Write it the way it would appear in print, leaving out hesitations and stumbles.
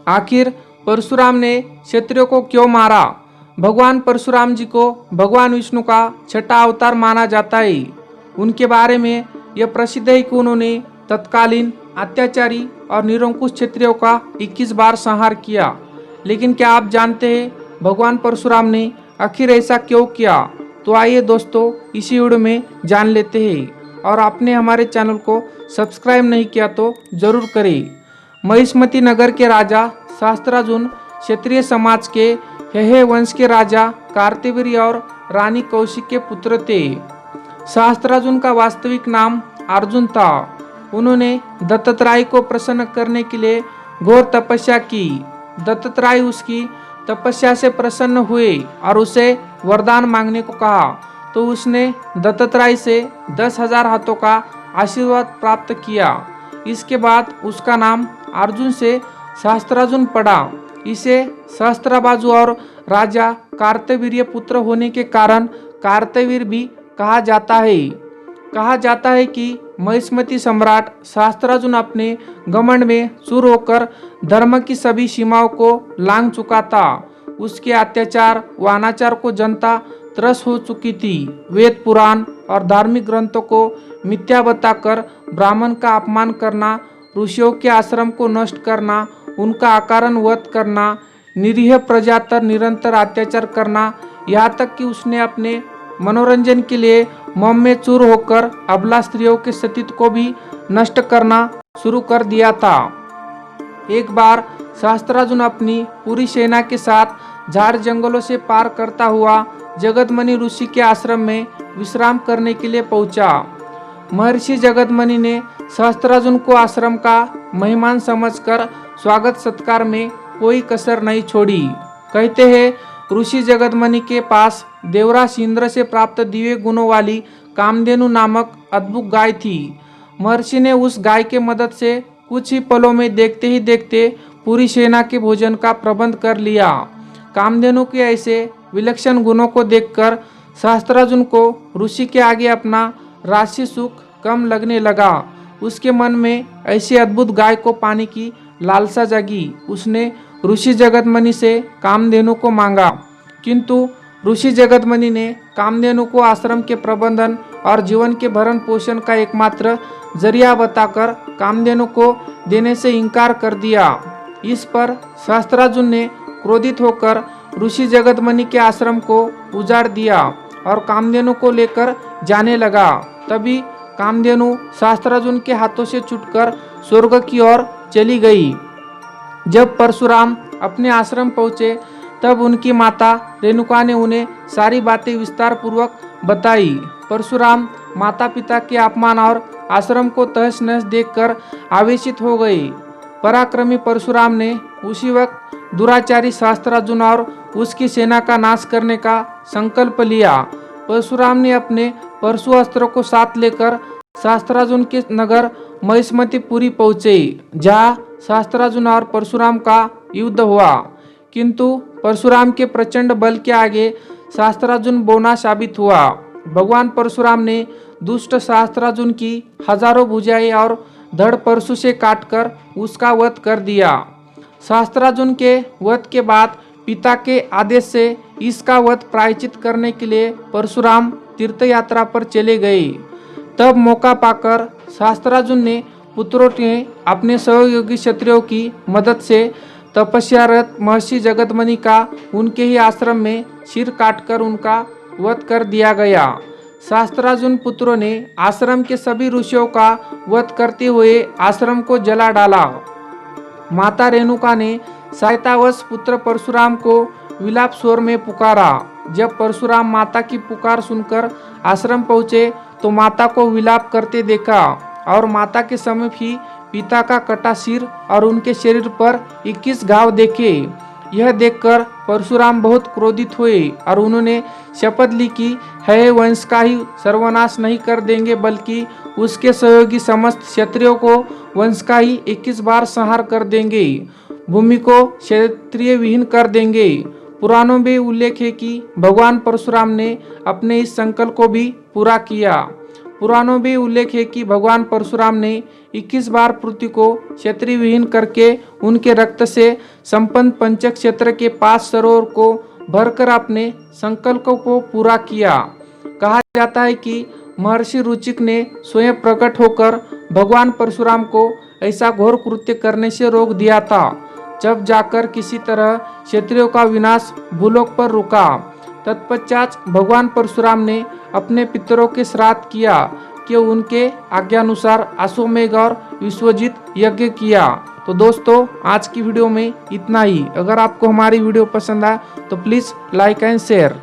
आखिर परशुराम ने क्षत्रियों को क्यों मारा? भगवान परशुराम जी को भगवान विष्णु का छठा अवतार माना जाता है। उनके बारे में यह प्रसिद्ध है कि उन्होंने तत्कालीन अत्याचारी और निरंकुश क्षत्रियों का 21 बार संहार किया। लेकिन क्या आप जानते हैं भगवान परशुराम ने आखिर ऐसा क्यों किया? तो आइए दोस्तों इसी वीडियो में जान लेते हैं। और आपने हमारे चैनल को सब्सक्राइब नहीं किया तो जरूर करें। महिष्मती नगर के राजा शास्त्रार्जुन क्षत्रिय समाज के हेहे वंश के राजा कार्तवीर्य और रानी कौशिक के पुत्र थे। शास्त्रार्जुन का वास्तविक नाम अर्जुन था। उन्होंने दत्तात्रेय को प्रसन्न करने के लिए घोर तपस्या की। दत्तात्रेय उसकी तपस्या से प्रसन्न हुए और उसे वरदान मांगने को कहा, तो उसने दत्तात्रेय से 10,000 हाथों का आशीर्वाद प्राप्त किया। इसके बाद उसका नाम अर्जुन से शास्त्रार्जुन पड़ा। इसे सहस्त्रबाजु और राजा कार्तवीर्य पुत्र होने के कारण कार्तवीर भी कहा जाता है। कहा जाता है कि महिष्मती सम्राट शास्त्रार्जुन अपने घमंड में चूर होकर धर्म की सभी सीमाओं को लांघ चुका था। उसके अत्याचार व अनाचार को जनता त्रस्त हो चुकी थी। वेद पुराण और धार्मिक ग्रंथों को मिथ्या बताकर ब्राह्मण का अपमान करना, ऋषियों के आश्रम को नष्ट करना, उनका अकारण वध करना, निरीह प्रजा पर निरंतर अत्याचार करना, यहाँ तक कि उसने अपने मनोरंजन के लिए मोह में चूर होकर अबला स्त्रियों के सतीत्व को भी नष्ट करना शुरू कर दिया था। एक बार शास्त्रार्जुन अपनी पूरी सेना के साथ झाड़ जंगलों से पार करता हुआ जगदमणि ऋषि के आश्रम में विश्राम करने के लिए पहुंचा। महर्षि जगदमणि ने शास्त्रार्जुन को आश्रम का मेहमान समझकर स्वागत सत्कार में कोई कसर नहीं छोड़ी। कहते हैं ऋषि जगदमणि के पास देवराज इंद्र से प्राप्त दिव्य गुणों वाली कामधेनु नामक अद्भुत गाय थी। महर्षि ने उस गाय के मदद से कुछ ही पलों में देखते ही देखते पूरी सेना के भोजन का प्रबंध कर लिया। कामधेनु के ऐसे विलक्षण गुणों को देखकर शास्त्रार्जुन को ऋषि के आगे अपना राशि सुख कम लगने लगा। उसके मन में ऐसी अद्भुत गाय को पाने की लालसा जगी। उसने ऋषि जगदमणि से कामधेनु को मांगा, किंतु ऋषि जगदमणि ने कामधेनु को आश्रम के प्रबंधन और जीवन के भरण पोषण का एकमात्र जरिया बताकर कामधेनु को देने से इनकार कर दिया। इस पर शास्त्रार्जुन ने क्रोधित होकर ऋषि जगदमणि के आश्रम को उजाड़ दिया और कामधेनु को लेकर जाने लगा। तभी कामधेनु शास्त्रार्जुन के हाथों से छूटकर स्वर्ग की ओर चली गई। जब परशुराम अपने आश्रम पहुंचे तब उनकी माता रेणुका ने उन्हें सारी बातें विस्तार पूर्वक बताई। परशुराम माता पिता के अपमान और आश्रम को तहस नहस देखकर आवेशित हो गए। पराक्रमी परशुराम ने उसी वक्त दुराचारी शास्त्रार्जुन और उसकी सेना का नाश करने का संकल्प लिया। परशुराम ने अपने परशु अस्त्रों को साथ लेकर शास्त्रार्जुन के नगर महिष्मतीपुरी पहुंचे, जहाँ शास्त्रार्जुन और परशुराम का युद्ध हुआ। किंतु परशुराम के प्रचंड बल के आगे शास्त्रार्जुन बौना साबित हुआ। भगवान परशुराम ने दुष्ट शास्त्रार्जुन की हजारों भुजाएं और धड़ परशु से काटकर उसका वध कर दिया। शास्त्रार्जुन के वध के बाद पिता के आदेश से इसका वध प्रायश्चित करने के लिए परशुराम तीर्थ यात्रा पर चले गए। तब मौका पाकर शास्त्रार्जुन ने पुत्रों ने अपने सहयोगी क्षत्रियों की मदद से तपस्यारत महर्षि जगदमणि का उनके ही आश्रम में सिर काटकर उनका वध कर दिया गया। शास्त्रार्जुन पुत्रों ने आश्रम के सभी ऋषियों का वध करते हुए आश्रम को जला डाला। माता रेणुका ने सहायतावश पुत्र परशुराम को विलाप स्वर में पुकारा। जब परशुराम माता की पुकार सुनकर आश्रम पहुंचे तो माता को विलाप करते देखा और माता के समीप ही पिता का कटा सिर और उनके शरीर पर 21 घाव देखे। यह देखकर परशुराम बहुत क्रोधित हुए और उन्होंने शपथ ली कि है वंश का ही सर्वनाश नहीं कर देंगे, बल्कि उसके सहयोगी समस्त क्षत्रियों को वंश का ही 21 बार संहार कर देंगे, भूमि को क्षत्रिय विहीन कर देंगे। पुराणों में उल्लेख है कि भगवान परशुराम ने अपने इस संकल्प को भी पूरा किया। पुराणों में उल्लेख है कि भगवान परशुराम ने 21 बार पृथ्वी को क्षत्रिय विहीन करके उनके रक्त से संपन्न पंचक क्षेत्र के 5 सरोवर को भरकर अपने संकल्प को पूरा किया। कहा जाता है कि महर्षि रुचिक ने स्वयं प्रकट होकर भगवान परशुराम को ऐसा घोर कृत्य करने से रोक दिया था, जब जाकर किसी तरह क्षत्रियों का विनाश भूलोक पर रुका। तत्पश्चात भगवान परशुराम ने अपने पितरों के श्राद्ध किया कि उनके आज्ञानुसार अश्वमेध और विश्वजित यज्ञ किया। तो दोस्तों, आज की वीडियो में इतना ही। अगर आपको हमारी वीडियो पसंद आए तो प्लीज़ लाइक एंड शेयर।